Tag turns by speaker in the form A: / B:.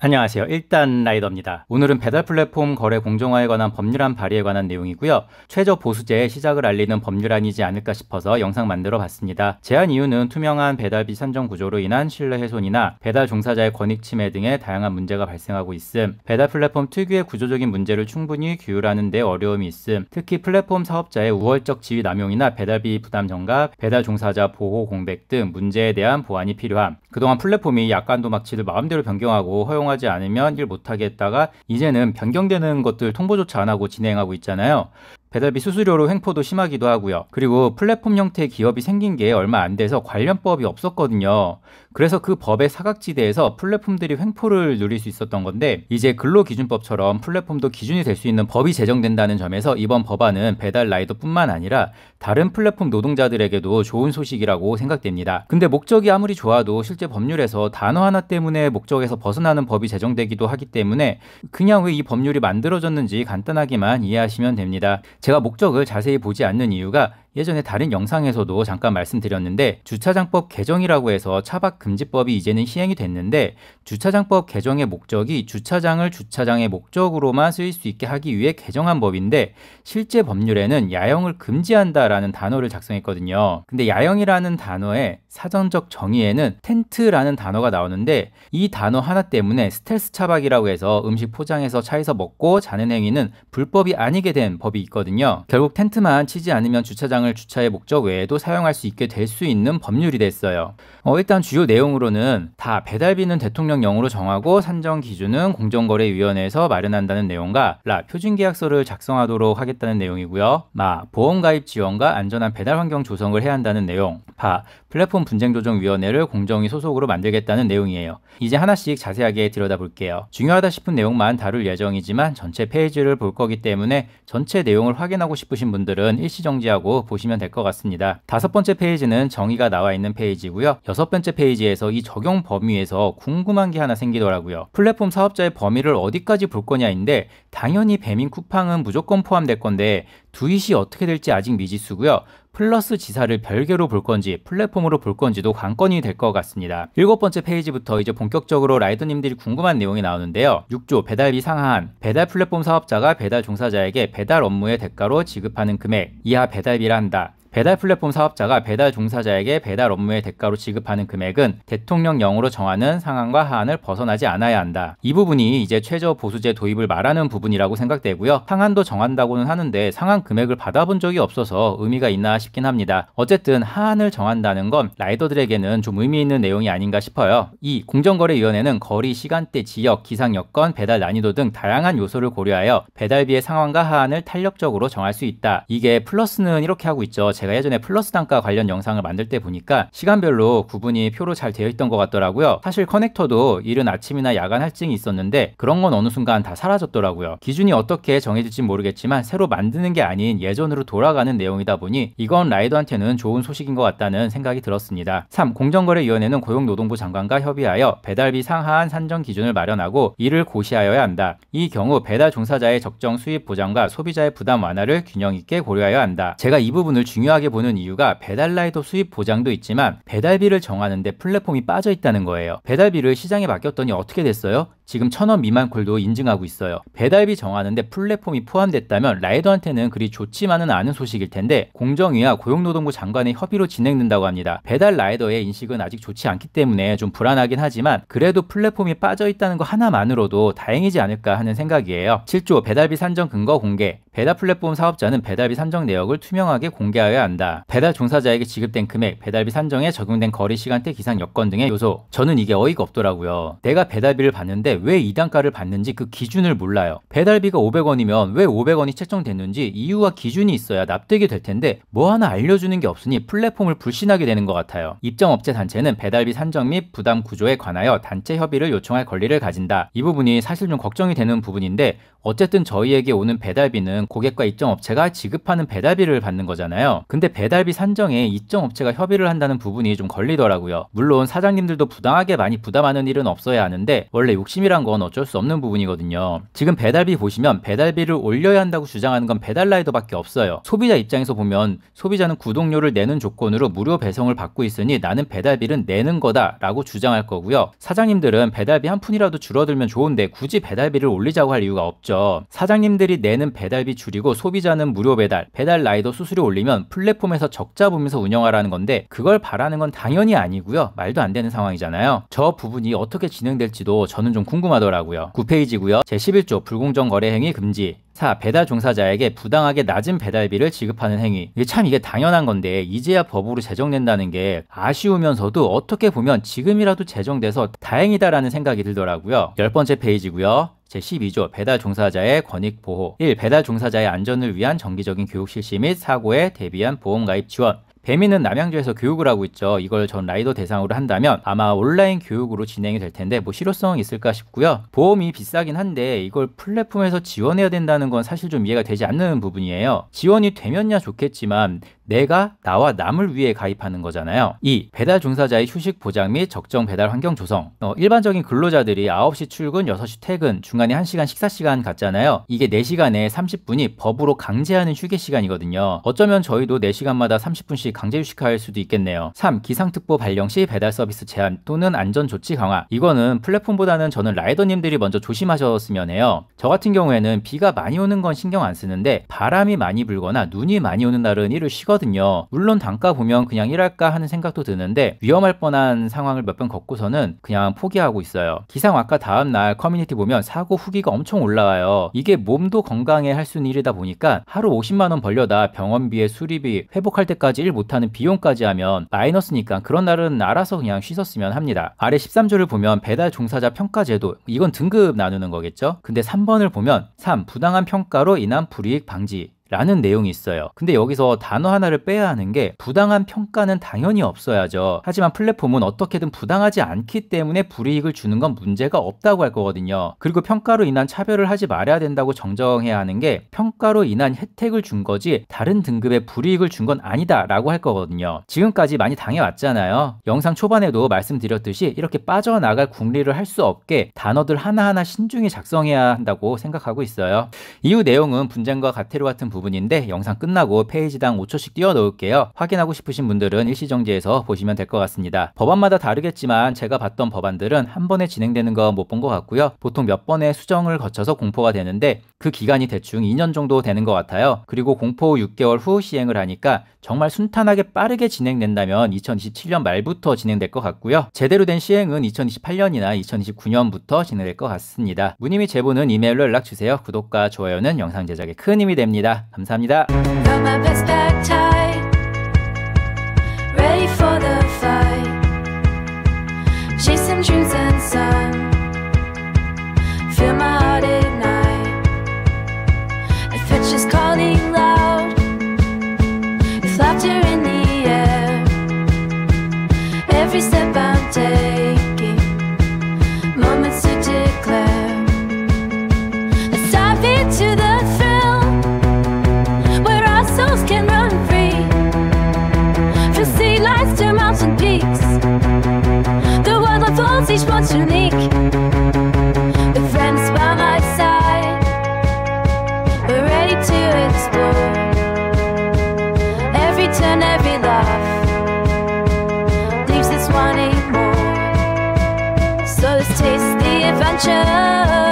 A: 안녕하세요. 일단 라이더입니다. 오늘은 배달 플랫폼 거래 공정화에 관한 법률안 발의에 관한 내용이고요. 최저 보수제의 시작을 알리는 법률안이지 않을까 싶어서 영상 만들어 봤습니다. 제안 이유는 투명한 배달비 산정 구조로 인한 신뢰 훼손이나 배달 종사자의 권익 침해 등의 다양한 문제가 발생하고 있음, 배달 플랫폼 특유의 구조적인 문제를 충분히 규율하는 데 어려움이 있음, 특히 플랫폼 사업자의 우월적 지위 남용이나 배달비 부담 전가, 배달 종사자 보호 공백 등 문제에 대한 보완이 필요함. 그동안 플랫폼이 약관도 막치를 마음대로 변경하고 허용하지 않으면 일 못하게 했다가 이제는 변경되는 것들 통보조차 안 하고 진행하고 있잖아요. 배달비 수수료로 횡포도 심하기도 하고요. 그리고 플랫폼 형태의 기업이 생긴 게 얼마 안 돼서 관련법이 없었거든요. 그래서 그 법의 사각지대에서 플랫폼들이 횡포를 누릴 수 있었던 건데, 이제 근로기준법처럼 플랫폼도 기준이 될 수 있는 법이 제정된다는 점에서 이번 법안은 배달 라이더뿐만 아니라 다른 플랫폼 노동자들에게도 좋은 소식이라고 생각됩니다. 근데 목적이 아무리 좋아도 실제 법률에서 단어 하나 때문에 목적에서 벗어나는 법이 제정되기도 하기 때문에 그냥 왜 이 법률이 만들어졌는지 간단하게만 이해하시면 됩니다. 제가 목적을 자세히 보지 않는 이유가 예전에 다른 영상에서도 잠깐 말씀드렸는데, 주차장법 개정이라고 해서 차박금지법이 이제는 시행이 됐는데, 주차장법 개정의 목적이 주차장을 주차장의 목적으로만 쓰일 수 있게 하기 위해 개정한 법인데, 실제 법률에는 야영을 금지한다라는 단어를 작성했거든요. 근데 야영이라는 단어의 사전적 정의에는 텐트라는 단어가 나오는데, 이 단어 하나 때문에 스텔스 차박이라고 해서 음식 포장해서 차에서 먹고 자는 행위는 불법이 아니게 된 법이 있거든요. 결국 텐트만 치지 않으면 주차장을 주차의 목적 외에도 사용할 수 있게 될 수 있는 법률이 됐어요. 일단 주요 내용으로는 다 배달비는 대통령령으로 정하고 산정 기준은 공정거래위원회에서 마련한다는 내용과 표준계약서를 작성하도록 하겠다는 내용이고요. 보험가입 지원과 안전한 배달 환경 조성을 해야 한다는 내용. 플랫폼 분쟁조정위원회를 공정위 소속으로 만들겠다는 내용이에요. 이제 하나씩 자세하게 들여다볼게요. 중요하다 싶은 내용만 다룰 예정이지만 전체 페이지를 볼 거기 때문에 전체 내용을 확인하고 싶으신 분들은 일시정지하고 보시면 될 것 같습니다. 5번째 페이지는 정의가 나와 있는 페이지고요. 6번째 페이지에서 이 적용 범위에서 궁금한 게 하나 생기더라고요. 플랫폼 사업자의 범위를 어디까지 볼 거냐인데, 당연히 배민 쿠팡은 무조건 포함될 건데 두잇이 어떻게 될지 아직 미지수고요. 플러스 지사를 별개로 볼 건지 플랫폼으로 볼 건지도 관건이 될 것 같습니다. 7번째 페이지부터 이제 본격적으로 라이더님들이 궁금한 내용이 나오는데요. 6조 배달비 상한. 배달 플랫폼 사업자가 배달 종사자에게 배달 업무의 대가로 지급하는 금액 이하 배달비라 한다. 배달 플랫폼 사업자가 배달 종사자에게 배달 업무의 대가로 지급하는 금액은 대통령령으로 정하는 상한과 하한을 벗어나지 않아야 한다. 이 부분이 이제 최저 보수제 도입을 말하는 부분이라고 생각되고요. 상한도 정한다고는 하는데 상한 금액을 받아본 적이 없어서 의미가 있나 싶긴 합니다. 어쨌든 하한을 정한다는 건 라이더들에게는 좀 의미 있는 내용이 아닌가 싶어요. 이 공정거래위원회는 거리, 시간대, 지역, 기상 여건, 배달 난이도 등 다양한 요소를 고려하여 배달비의 상한과 하한을 탄력적으로 정할 수 있다. 이게 플러스는 이렇게 하고 있죠. 제가 예전에 플러스 단가 관련 영상을 만들 때 보니까 시간별로 구분이 표로 잘 되어 있던 것 같더라고요. 사실 커넥터도 이른 아침이나 야간 할증이 있었는데 그런 건 어느 순간 다 사라졌더라고요. 기준이 어떻게 정해질지 모르겠지만 새로 만드는 게 아닌 예전으로 돌아가는 내용이다 보니 이건 라이더한테는 좋은 소식인 것 같다는 생각이 들었습니다. 3. 공정거래위원회는 고용노동부 장관과 협의하여 배달비 상하한 산정 기준을 마련하고 이를 고시하여야 한다. 이 경우 배달 종사자의 적정 수입 보장과 소비자의 부담 완화를 균형 있게 고려해야 한다. 제가 이 부분을 중요하게 보는 이유가 배달라이더 수입 보장도 있지만 배달비를 정하는데 플랫폼이 빠져 있다는 거예요. 배달비를 시장에 맡겼더니 어떻게 됐어요? 지금 1,000원 미만 콜도 인증하고 있어요. 배달비 정하는데 플랫폼이 포함됐다면 라이더한테는 그리 좋지만은 않은 소식일 텐데 공정위와 고용노동부 장관의 협의로 진행된다고 합니다. 배달 라이더의 인식은 아직 좋지 않기 때문에 좀 불안하긴 하지만 그래도 플랫폼이 빠져 있다는 거 하나만으로도 다행이지 않을까 하는 생각이에요. 7조 배달비 산정 근거 공개. 배달 플랫폼 사업자는 배달비 산정 내역을 투명하게 공개하여야 한다. 배달 종사자에게 지급된 금액, 배달비 산정에 적용된 거리, 시간대, 기상 여건 등의 요소. 저는 이게 어이가 없더라고요. 내가 배달비를 받는데 왜 이 단가를 받는지 그 기준을 몰라요. 배달비가 500원이면 왜 500원이 책정됐는지 이유와 기준이 있어야 납득이 될 텐데 뭐 하나 알려주는 게 없으니 플랫폼을 불신하게 되는 것 같아요. 입점업체 단체는 배달비 산정 및 부담 구조에 관하여 단체 협의를 요청할 권리를 가진다. 이 부분이 사실 좀 걱정이 되는 부분인데 어쨌든 저희에게 오는 배달비는 고객과 입점업체가 지급하는 배달비를 받는 거잖아요. 근데 배달비 산정에 입점업체가 협의를 한다는 부분이 좀 걸리더라고요. 물론 사장님들도 부당하게 많이 부담하는 일은 없어야 하는데 원래 욕심이란 건 어쩔 수 없는 부분이거든요. 지금 배달비 보시면 배달비를 올려야 한다고 주장하는 건 배달라이더밖에 없어요. 소비자 입장에서 보면 소비자는 구독료를 내는 조건으로 무료 배송을 받고 있으니 나는 배달비는 내는 거다 라고 주장할 거고요. 사장님들은 배달비 한 푼이라도 줄어들면 좋은데 굳이 배달비를 올리자고 할 이유가 없죠. 사장님들이 내는 배달비 줄이고 소비자는 무료 배달, 배달라이더 수수료 올리면 플랫폼에서 적자 보면서 운영하라는 건데 그걸 바라는 건 당연히 아니고요. 말도 안 되는 상황이잖아요. 저 부분이 어떻게 진행될지도 저는 좀 궁금하더라고요. 9페이지고요. 제11조 불공정 거래 행위 금지. 4. 배달 종사자에게 부당하게 낮은 배달비를 지급하는 행위. 이게 당연한 건데 이제야 법으로 제정된다는 게 아쉬우면서도 어떻게 보면 지금이라도 제정돼서 다행이다라는 생각이 들더라고요. 10번째 페이지고요. 제12조 배달 종사자의 권익 보호. 1. 배달 종사자의 안전을 위한 정기적인 교육 실시 및 사고에 대비한 보험 가입 지원. 배민은 남양주에서 교육을 하고 있죠. 이걸 전 라이더 대상으로 한다면 아마 온라인 교육으로 진행이 될 텐데 뭐 실효성이 있을까 싶고요. 보험이 비싸긴 한데 이걸 플랫폼에서 지원해야 된다는 건 사실 좀 이해가 되지 않는 부분이에요. 지원이 되면야 좋겠지만 내가 나와 남을 위해 가입하는 거잖아요. 2. 배달 종사자의 휴식 보장 및 적정 배달 환경 조성. 일반적인 근로자들이 9시 출근, 6시 퇴근, 중간에 1시간 식사 시간 갖잖아요. 이게 4시간에 30분이 법으로 강제하는 휴게 시간이거든요. 어쩌면 저희도 4시간마다 30분씩 강제 휴식할 수도 있겠네요. 3. 기상특보 발령 시 배달 서비스 제한 또는 안전조치 강화. 이거는 플랫폼보다는 저는 라이더님들이 먼저 조심하셨으면 해요. 저 같은 경우에는 비가 많이 오는 건 신경 안 쓰는데 바람이 많이 불거나 눈이 많이 오는 날은 일을 쉬거든요. 물론 단가 보면 그냥 일할까 하는 생각도 드는데 위험할 뻔한 상황을 몇 번 겪고서는 그냥 포기하고 있어요. 기상악화 다음날 커뮤니티 보면 사고 후기가 엄청 올라와요. 이게 몸도 건강해 할 수 있는 일이다 보니까 하루 50만 원 벌려다 병원비에 수리비 회복할 때까지 일 못하는 비용까지 하면 마이너스니까 그런 날은 알아서 그냥 쉬었으면 합니다. 아래 13조를 보면 배달 종사자 평가 제도, 이건 등급 나누는 거겠죠. 근데 3번을 보면 3. 부당한 평가로 인한 불이익 방지 라는 내용이 있어요. 근데 여기서 단어 하나를 빼야 하는 게 부당한 평가는 당연히 없어야죠. 하지만 플랫폼은 어떻게든 부당하지 않기 때문에 불이익을 주는 건 문제가 없다고 할 거거든요. 그리고 평가로 인한 차별을 하지 말아야 된다고 정정해야 하는 게 평가로 인한 혜택을 준 거지 다른 등급의 불이익을 준 건 아니다 라고 할 거거든요. 지금까지 많이 당해왔잖아요. 영상 초반에도 말씀드렸듯이 이렇게 빠져나갈 궁리를 할 수 없게 단어들 하나하나 신중히 작성해야 한다고 생각하고 있어요. 이후 내용은 분쟁과 가태료 같은 부분인데 영상 끝나고 페이지당 5초씩 띄워 놓을게요. 확인하고 싶으신 분들은 일시정지해서 보시면 될 것 같습니다. 법안마다 다르겠지만 제가 봤던 법안들은 한 번에 진행되는 거 못 본 것 같고요. 보통 몇 번의 수정을 거쳐서 공포가 되는데 그 기간이 대충 2년 정도 되는 것 같아요. 그리고 공포 6개월 후 시행을 하니까 정말 순탄하게 빠르게 진행된다면 2027년 말부터 진행될 것 같고요. 제대로 된 시행은 2028년이나 2029년부터 진행될 것 같습니다. 문의 및 제보는 이메일로 연락주세요. 구독과 좋아요는 영상 제작에 큰 힘이 됩니다. 감사합니다.
B: Every step I'm taking, moments to declare. Let's dive into the thrill, where our souls can run free. From sea lights to mountain peaks, the world unfolds, each one's unique. With friends by my side, we're ready to explore. Every turn, every laugh wanting more, so let's taste the adventure.